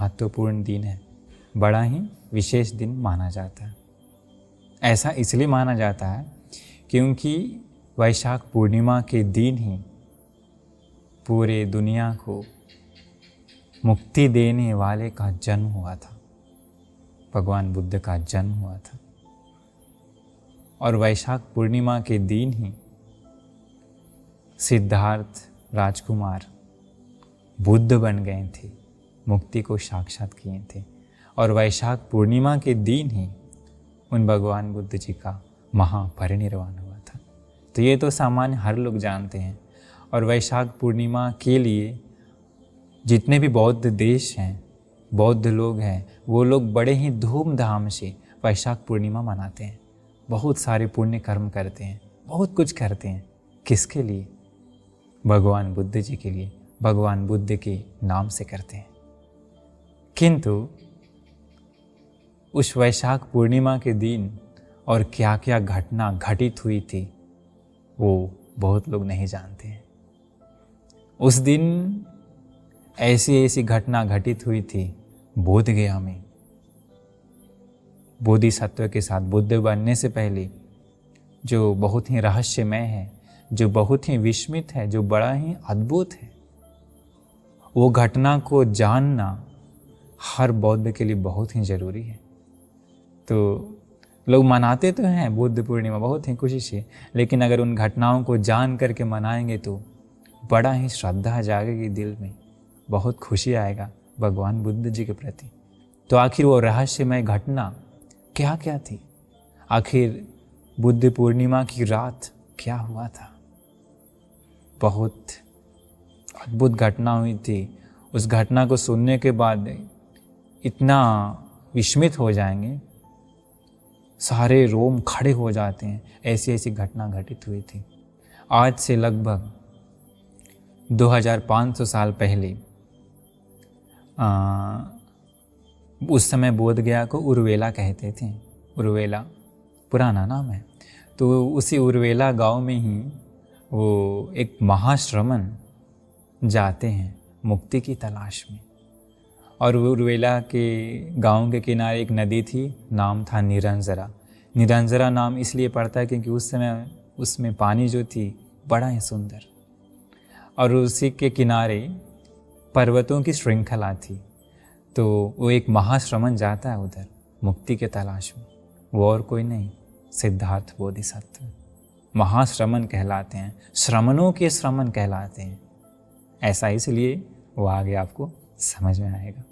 महत्वपूर्ण दिन है, बड़ा ही विशेष दिन माना जाता है। ऐसा इसलिए माना जाता है क्योंकि वैशाख पूर्णिमा के दिन ही पूरे दुनिया को मुक्ति देने वाले का जन्म हुआ था, भगवान बुद्ध का जन्म हुआ था। और वैशाख पूर्णिमा के दिन ही सिद्धार्थ राजकुमार बुद्ध बन गए थे, मुक्ति को साक्षात किए थे। और वैशाख पूर्णिमा के दिन ही उन भगवान बुद्ध जी का महापरिनिर्वाण हुआ था। तो ये तो सामान्य हर लोग जानते हैं। और वैशाख पूर्णिमा के लिए जितने भी बौद्ध देश हैं, बौद्ध लोग हैं, वो लोग बड़े ही धूमधाम से वैशाख पूर्णिमा मनाते हैं। बहुत सारे पुण्य कर्म करते हैं, बहुत कुछ करते हैं। किसके लिए? भगवान बुद्ध जी के लिए, भगवान बुद्ध के नाम से करते हैं। किंतु उस वैशाख पूर्णिमा के दिन और क्या क्या घटना घटित हुई थी वो बहुत लोग नहीं जानते हैं। उस दिन ऐसी ऐसी घटना घटित हुई थी बोध गया में। बोधिसत्व के साथ बुद्ध बनने से पहले जो बहुत ही रहस्यमय है, जो बहुत ही विस्मित है, जो बड़ा ही अद्भुत है, वो घटना को जानना हर बौद्ध के लिए बहुत ही ज़रूरी है। तो लोग मनाते तो हैं बुद्ध पूर्णिमा बहुत ही खुशी से, लेकिन अगर उन घटनाओं को जान करके मनाएंगे तो बड़ा ही श्रद्धा जागेगी दिल में, बहुत खुशी आएगा भगवान बुद्ध जी के प्रति। तो आखिर वो रहस्यमय घटना क्या क्या थी? आखिर बुद्ध पूर्णिमा की रात क्या हुआ था? बहुत अद्भुत घटना हुई थी। उस घटना को सुनने के बाद इतना विस्मित हो जाएंगे, सारे रोम खड़े हो जाते हैं। ऐसी ऐसी घटना घटित हुई थी। आज से लगभग 2500 साल पहले उस समय बोध गया को उर्वेला कहते थे। उर्वेला पुराना नाम है। तो उसी उर्वेला गांव में ही वो एक महाश्रमण जाते हैं मुक्ति की तलाश में। और उर्वेला के गांव के किनारे एक नदी थी, नाम था निरंजरा। निरंजरा नाम इसलिए पड़ता है क्योंकि उस समय उसमें पानी जो थी बड़ा ही सुंदर, और उसी के किनारे पर्वतों की श्रृंखला थी। तो वो एक महाश्रमण जाता है उधर मुक्ति के तलाश में। वो और कोई नहीं, सिद्धार्थ बोधिसत्व महाश्रमण कहलाते हैं, श्रमणों के श्रमण कहलाते हैं। ऐसा इसलिए वो आगे आपको समझ में आएगा।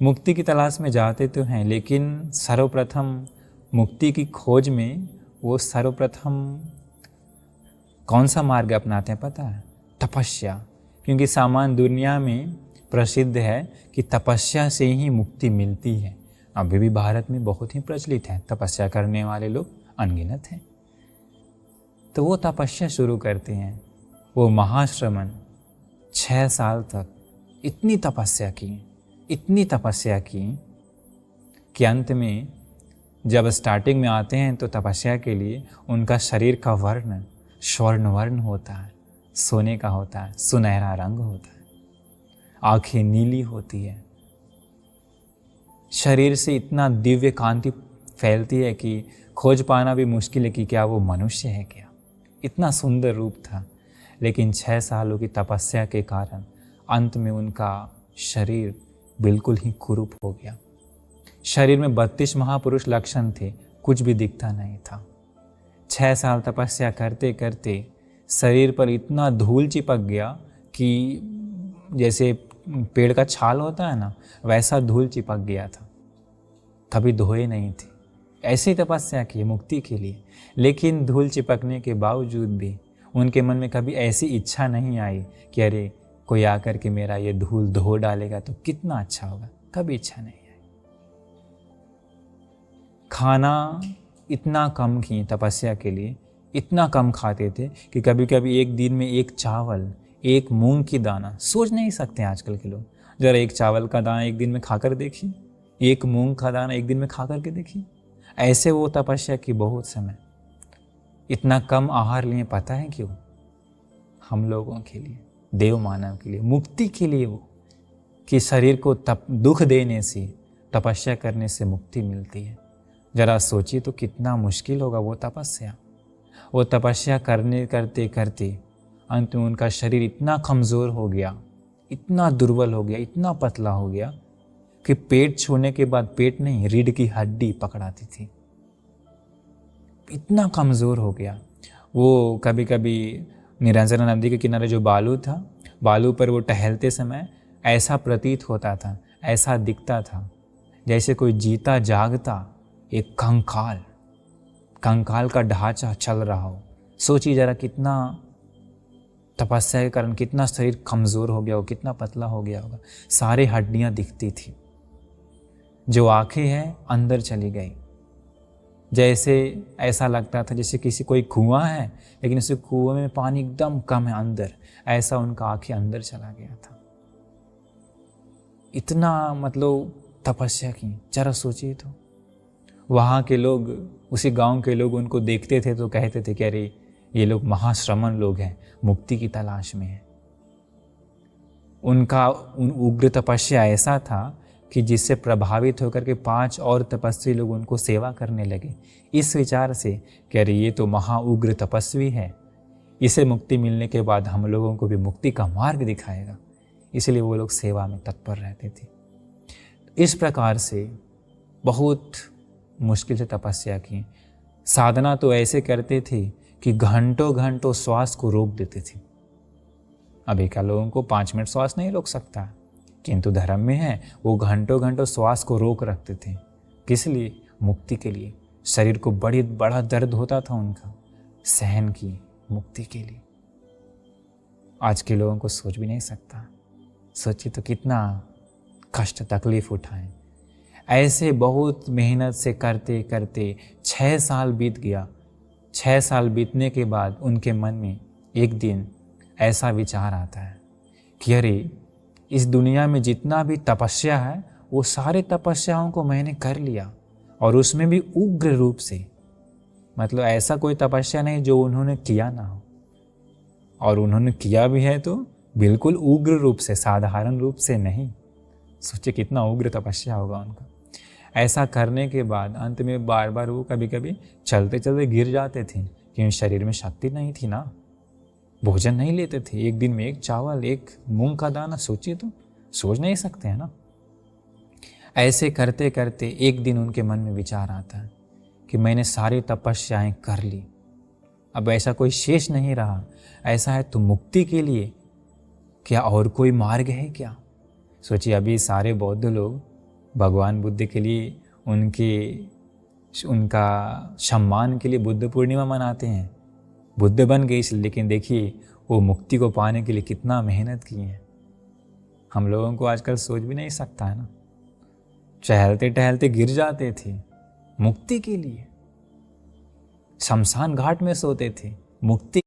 मुक्ति की तलाश में जाते तो हैं, लेकिन सर्वप्रथम मुक्ति की खोज में वो सर्वप्रथम कौन सा मार्ग अपनाते हैं पता है? तपस्या। क्योंकि सामान्य दुनिया में प्रसिद्ध है कि तपस्या से ही मुक्ति मिलती है। अभी भी भारत में बहुत ही प्रचलित है, तपस्या करने वाले लोग अनगिनत हैं। तो वो तपस्या शुरू करते हैं। वो महाश्रमण 6 साल तक इतनी तपस्या की कि अंत में जब स्टार्टिंग में आते हैं तो तपस्या के लिए उनका शरीर का वर्ण स्वर्ण वर्ण होता है, सोने का होता है, सुनहरा रंग होता है, आंखें नीली होती है, शरीर से इतना दिव्य कांति फैलती है कि खोज पाना भी मुश्किल है कि क्या वो मनुष्य है क्या। इतना सुंदर रूप था। लेकिन 6 सालों की तपस्या के कारण अंत में उनका शरीर बिल्कुल ही कुरूप हो गया। शरीर में 32 महापुरुष लक्षण थे, कुछ भी दिखता नहीं था। 6 साल तपस्या करते करते शरीर पर इतना धूल चिपक गया कि जैसे पेड़ का छाल होता है ना, वैसा धूल चिपक गया था। कभी धोए नहीं थे। ऐसी तपस्या की मुक्ति के लिए, लेकिन धूल चिपकने के बावजूद भी उनके मन में कभी ऐसी इच्छा नहीं आई कि अरे कोई आकर के मेरा ये धूल धो डालेगा तो कितना अच्छा होगा। कभी इच्छा नहीं आई। खाना इतना कम की तपस्या के लिए, इतना कम खाते थे कि कभी कभी एक दिन में एक चावल, एक मूंग की दाना, सोच नहीं सकते आजकल के लोग। जरा एक चावल का दाना एक दिन में खाकर देखिए, एक मूंग का दाना एक दिन में खा करके देखिए। ऐसे वो तपस्या की बहुत समय। इतना कम आहार लिए पता है क्यों? हम लोगों के लिए, देव मानव के लिए, मुक्ति के लिए। वो कि शरीर को दुख देने से, तपस्या करने से मुक्ति मिलती है। जरा सोचिए तो कितना मुश्किल होगा वो तपस्या। वो तपस्या करते करते अंत में उनका शरीर इतना कमज़ोर हो गया, इतना दुर्बल हो गया, इतना पतला हो गया कि पेट छूने के बाद पेट नहीं, रीढ़ की हड्डी पकड़ाती थी। इतना कमज़ोर हो गया वो। कभी कभी निरंजना नदी के किनारे जो बालू था, बालू पर वो टहलते समय ऐसा प्रतीत होता था, ऐसा दिखता था जैसे कोई जीता जागता एक कंकाल का ढांचा चल रहा हो। सोचिए जरा कितना तपस्या के कारण कितना शरीर कमज़ोर हो गया हो, कितना पतला हो गया होगा। सारे हड्डियां दिखती थी। जो आंखें हैं अंदर चली गई, जैसे ऐसा लगता था जैसे किसी कोई कुआं है लेकिन उस कुएं में पानी एकदम कम है अंदर, ऐसा उनका आंखें अंदर चला गया था। इतना मतलब तपस्या की। जरा सोचिए तो वहाँ के लोग, उसी गांव के लोग उनको देखते थे तो कहते थे कि अरे ये लोग महाश्रमण लोग हैं, मुक्ति की तलाश में हैं। उनका उग्र तपस्या ऐसा था कि जिससे प्रभावित होकर के 5 और तपस्वी लोग उनको सेवा करने लगे, इस विचार से कि अरे ये तो महाउग्र तपस्वी है, इसे मुक्ति मिलने के बाद हम लोगों को भी मुक्ति का मार्ग दिखाएगा। इसलिए वो लोग सेवा में तत्पर रहते थे। इस प्रकार से बहुत मुश्किल से तपस्या की। साधना तो ऐसे करते थे कि घंटों घंटों श्वास को रोक देते थे। अभी क्या लोगों को 5 मिनट श्वास नहीं रोक सकता, किंतु धर्म में है वो घंटों घंटों श्वास को रोक रखते थे। किस लिए? मुक्ति के लिए। शरीर को बड़ा दर्द होता था उनका, सहन की मुक्ति के लिए। आज के लोगों को सोच भी नहीं सकता। सोचिए तो कितना कष्ट तकलीफ उठाएं। ऐसे बहुत मेहनत से करते करते 6 साल बीत गया। 6 साल बीतने के बाद उनके मन में एक दिन ऐसा विचार आता है कि अरे इस दुनिया में जितना भी तपस्या है वो सारे तपस्याओं को मैंने कर लिया, और उसमें भी उग्र रूप से। मतलब ऐसा कोई तपस्या नहीं जो उन्होंने किया ना हो, और उन्होंने किया भी है तो बिल्कुल उग्र रूप से, साधारण रूप से नहीं। सोचिए कितना उग्र तपस्या होगा उनका। ऐसा करने के बाद अंत में बार बार वो कभी कभी चलते चलते गिर जाते थे, क्योंकि शरीर में शक्ति नहीं थी ना। भोजन नहीं लेते थे, एक दिन में 1 चावल 1 मूंग का दाना। सोचिए तो, सोच नहीं सकते हैं ना। ऐसे करते करते एक दिन उनके मन में विचार आता है कि मैंने सारी तपस्याएं कर ली, अब ऐसा कोई शेष नहीं रहा। ऐसा है तो मुक्ति के लिए क्या और कोई मार्ग है क्या? सोचिए अभी सारे बौद्ध लोग भगवान बुद्ध के लिए, उनका सम्मान के लिए बुद्ध पूर्णिमा मनाते हैं। बुद्ध बन गए इसलिए, लेकिन देखिए वो मुक्ति को पाने के लिए कितना मेहनत की है। हम लोगों को आजकल सोच भी नहीं सकता है ना। टहलते टहलते गिर जाते थे मुक्ति के लिए, शमशान घाट में सोते थे मुक्ति